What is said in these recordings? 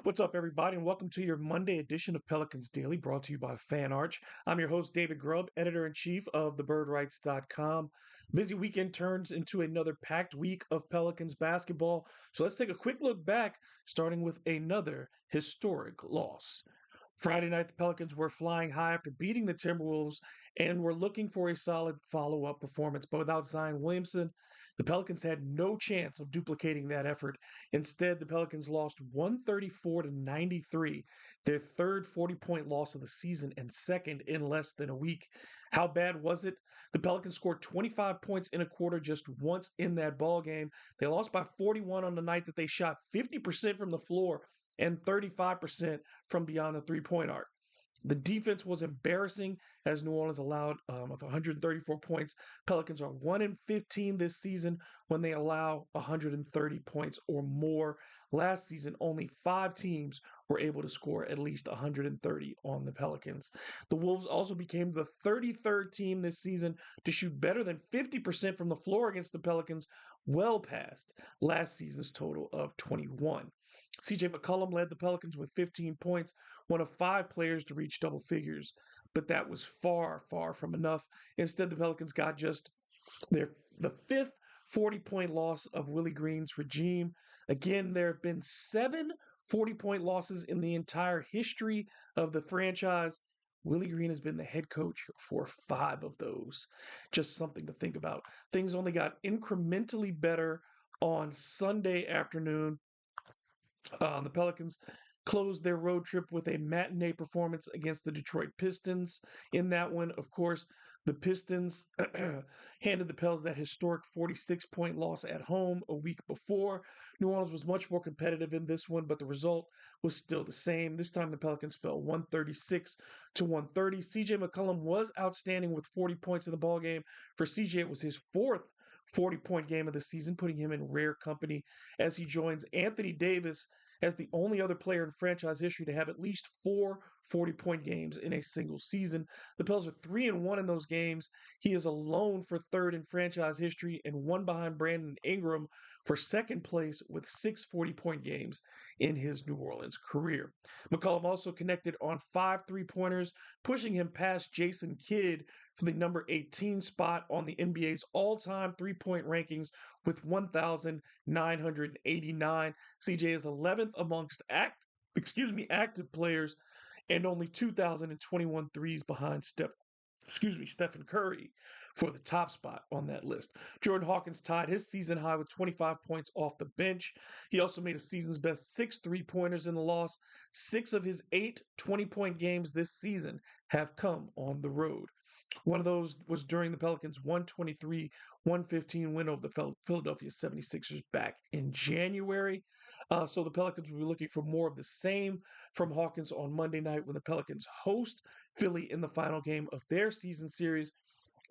What's up, everybody, and welcome to your Monday edition of Pelicans Daily, brought to you by Fan Arch. I'm your host, David Grubb, editor in chief of thebirdrights.com. Busy weekend turns into another packed week of Pelicans basketball. So let's take a quick look back, starting with another historic loss. Friday night, the Pelicans were flying high after beating the Timberwolves and were looking for a solid follow up performance. But without Zion Williamson, the Pelicans had no chance of duplicating that effort. Instead, the Pelicans lost 134 to 93, their third 40-point loss of the season and second in less than a week. How bad was it? The Pelicans scored 25 points in a quarter just once in that ball game. They lost by 41 on the night that they shot 50% from the floor and 35% from beyond the three-point arc. The defense was embarrassing as New Orleans allowed with 134 points. Pelicans are 1 in 15 this season when they allow 130 points or more. Last season, only 5 teams were able to score at least 130 on the Pelicans. The Wolves also became the 33rd team this season to shoot better than 50% from the floor against the Pelicans, well past last season's total of 21. CJ McCollum led the Pelicans with 15 points, one of 5 players to reach double figures, but that was far, far from enough. Instead, the Pelicans got just the fifth 40-point loss of Willie Green's regime. Again, there have been 7 40-point losses in the entire history of the franchise. Willie Green has been the head coach for 5 of those. Just something to think about. Things only got incrementally better on Sunday afternoon. The Pelicans closed their road trip with a matinee performance against the Detroit Pistons. In that one, of course, the Pistons handed the Pels that historic 46-point loss at home a week before. New Orleans was much more competitive in this one, but the result was still the same. This time, the Pelicans fell 136 to 130. CJ McCollum was outstanding with 40 points in the ballgame. For CJ, it was his fourth 40-point game of the season, putting him in rare company as he joins Anthony Davis as the only other player in franchise history to have at least 4 40-point games in a single season. The Pels are 3-1 in those games. He is alone for third in franchise history and one behind Brandon Ingram for second place with 6 40-point games in his New Orleans career. McCollum also connected on 5 3-pointers, pushing him past Jason Kidd for the number 18 spot on the NBA's all-time three-point rankings with 1,989. CJ is 11th amongst active players and only 2,021 threes behind Stephen Curry for the top spot on that list. Jordan Hawkins tied his season high with 25 points off the bench. He also made a season's best 6 3-pointers in the loss. 6 of his 8 20-point games this season have come on the road. One of those was during the Pelicans' 123-115 win over the Philadelphia 76ers back in January. So the Pelicans will be looking for more of the same from Hawkins on Monday night when the Pelicans host Philly in the final game of their season series.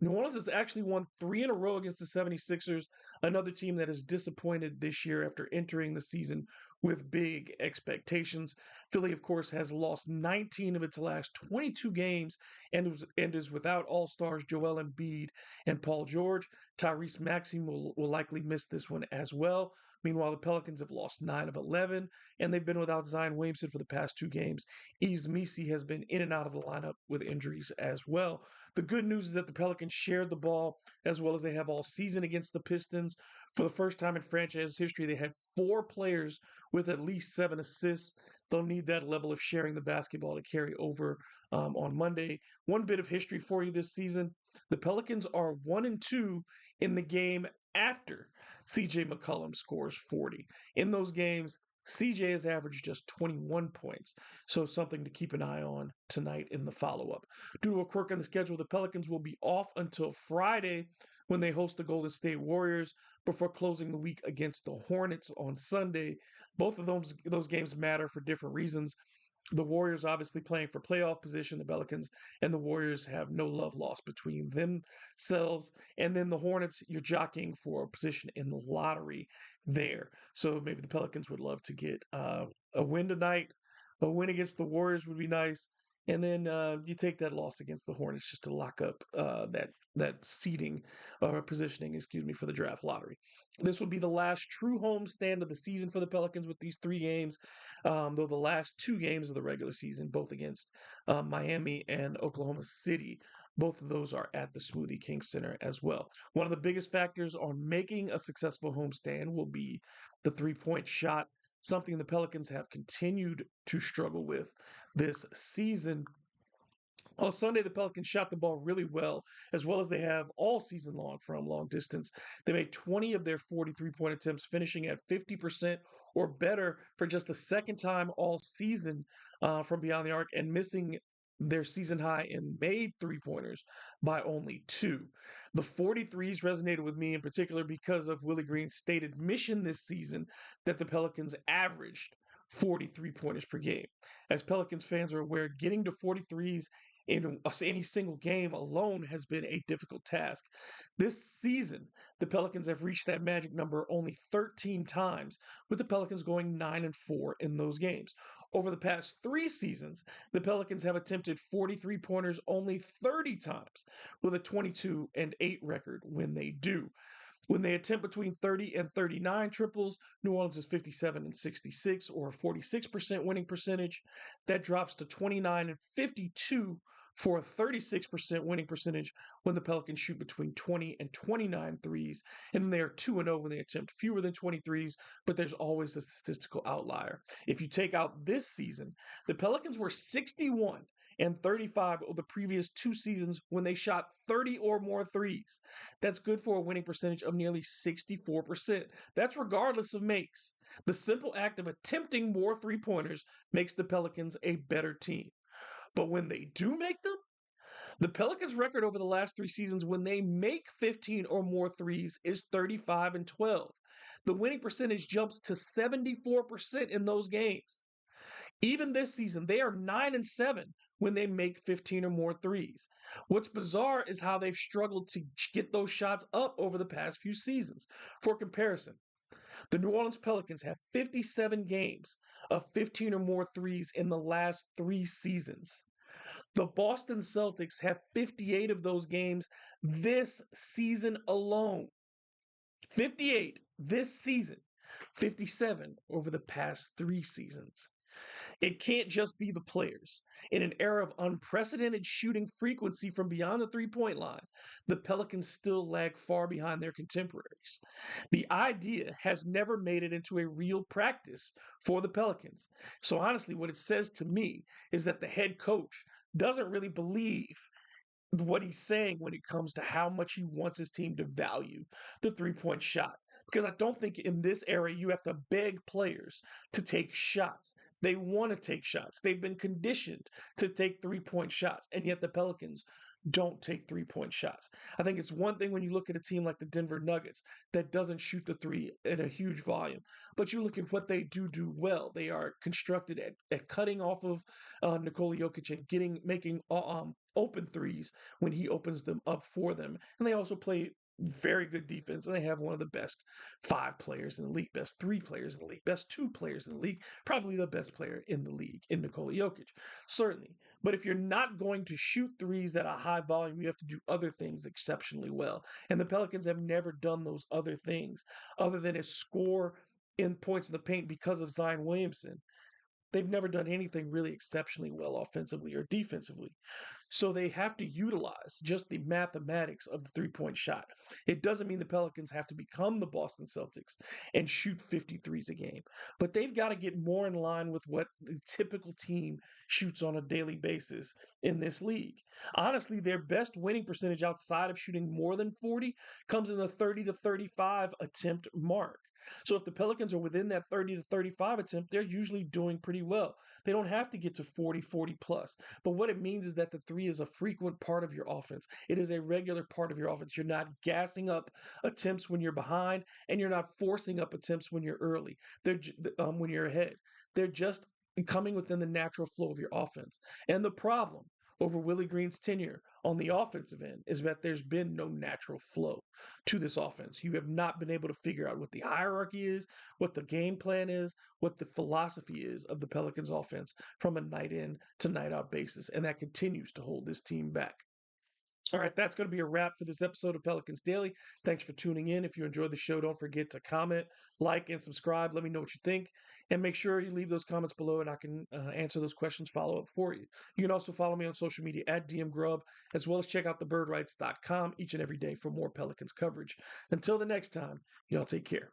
New Orleans has actually won 3 in a row against the 76ers, another team that has disappointed this year after entering the season with big expectations. Philly, of course, has lost 19 of its last 22 games and is without All-Stars Joel Embiid and Paul George. Tyrese Maxey will likely miss this one as well. Meanwhile, the Pelicans have lost 9 of 11, and they've been without Zion Williamson for the past 2 games. Yves Missi has been in and out of the lineup with injuries as well. The good news is that the Pelicans shared the ball as well as they have all season against the Pistons. For the first time in franchise history, they had 4 players with at least 7 assists. They'll need that level of sharing the basketball to carry over on Monday. One bit of history for you this season. The Pelicans are 1-2 in the game after CJ McCollum scores 40. In those games, CJ has averaged just 21 points, so something to keep an eye on tonight in the follow-up. Due to a quirk in the schedule, the Pelicans will be off until Friday when they host the Golden State Warriors before closing the week against the Hornets on Sunday. Both of those games matter for different reasons. The Warriors obviously playing for playoff position. The Pelicans and the Warriors have no love lost between themselves. And then the Hornets, you're jockeying for a position in the lottery there. So maybe the Pelicans would love to get a win tonight. A win against the Warriors would be nice. and then you take that loss against the Hornets just to lock up that seeding or positioning, excuse me, for the draft lottery. This will be the last true home stand of the season for the Pelicans with these three games, though the last two games of the regular season, both against Miami and Oklahoma City, both of those are at the Smoothie King Center as well. One of the biggest factors on making a successful homestand will be the 3-point shot, something the Pelicans have continued to struggle with this season. On Sunday, the Pelicans shot the ball really well as they have all season long from long distance. They made 20 of their 43 point attempts, finishing at 50% or better for just the second time all season from beyond the arc, and missing their season high in made three pointers by only two. The 43s resonated with me in particular because of Willie Green's stated mission this season that the Pelicans averaged 43 pointers per game. As Pelicans fans are aware, getting to 43s in any single game alone has been a difficult task. This season, the Pelicans have reached that magic number only 13 times, with the Pelicans going 9-4 in those games. Over the past three seasons, the Pelicans have attempted 43 pointers only 30 times, with a 22-8 record when they do. When they attempt between 30 and 39 triples, New Orleans is 57-66, or a 46% winning percentage. That drops to 29-52 for a 36% winning percentage when the Pelicans shoot between 20 and 29 threes. And then they are 2-0 when they attempt fewer than 23s, but there's always a statistical outlier. If you take out this season, the Pelicans were 61-35 of the previous two seasons when they shot 30 or more threes. That's good for a winning percentage of nearly 64%. That's regardless of makes. The simple act of attempting more three-pointers makes the Pelicans a better team. But when they do make them, the Pelicans' record over the last three seasons when they make 15 or more threes is 35-12. The winning percentage jumps to 74% in those games. Even this season, they are 9-7 when they make 15 or more threes. What's bizarre is how they've struggled to get those shots up over the past few seasons. For comparison, the New Orleans Pelicans have 57 games of 15 or more threes in the last three seasons. The Boston Celtics have 58 of those games this season alone. 58 this season, 57 over the past three seasons. It can't just be the players. In an era of unprecedented shooting frequency from beyond the three-point line, the Pelicans still lag far behind their contemporaries. The idea has never made it into a real practice for the Pelicans. So honestly, what it says to me is that the head coach doesn't really believe what he's saying when it comes to how much he wants his team to value the 3-point shot. Because I don't think in this era you have to beg players to take shots. They want to take shots. They've been conditioned to take 3-point shots, and yet the Pelicans don't take 3-point shots. I think it's one thing when you look at a team like the Denver Nuggets that doesn't shoot the three in a huge volume, but you look at what they do well. They are constructed at cutting off of Nikola Jokic and making open threes when he opens them up for them. And they also play very good defense, and they have one of the best 5 players in the league, best 3 players in the league, best 2 players in the league, probably the best player in the league in Nikola Jokic, certainly. But if you're not going to shoot threes at a high volume, you have to do other things exceptionally well. And the Pelicans have never done those other things other than score in points in the paint because of Zion Williamson. They've never done anything really exceptionally well offensively or defensively. So they have to utilize just the mathematics of the 3-point shot. It doesn't mean the Pelicans have to become the Boston Celtics and shoot 53s a game, but they've got to get more in line with what the typical team shoots on a daily basis in this league. Honestly, their best winning percentage outside of shooting more than 40 comes in the 30-35 attempt mark. So if the Pelicans are within that 30-35 attempt, they're usually doing pretty well. They don't have to get to 40 plus. But what it means is that the three is a frequent part of your offense. It is a regular part of your offense. You're not gassing up attempts when you're behind, and you're not forcing up attempts when you're early. When you're ahead. They're just coming within the natural flow of your offense. And the problem over Willie Green's tenure on the offensive end is that there's been no natural flow to this offense. You have not been able to figure out what the hierarchy is, what the game plan is, what the philosophy is of the Pelicans offense from a night in to night out basis. And that continues to hold this team back. All right, that's going to be a wrap for this episode of Pelicans Daily. Thanks for tuning in. If you enjoyed the show, don't forget to comment, like, and subscribe. Let me know what you think. And make sure you leave those comments below and I can answer those questions, follow up for you. You can also follow me on social media at DM Grubb, as well as check out thebirdrights.com each and every day for more Pelicans coverage. Until the next time, y'all take care.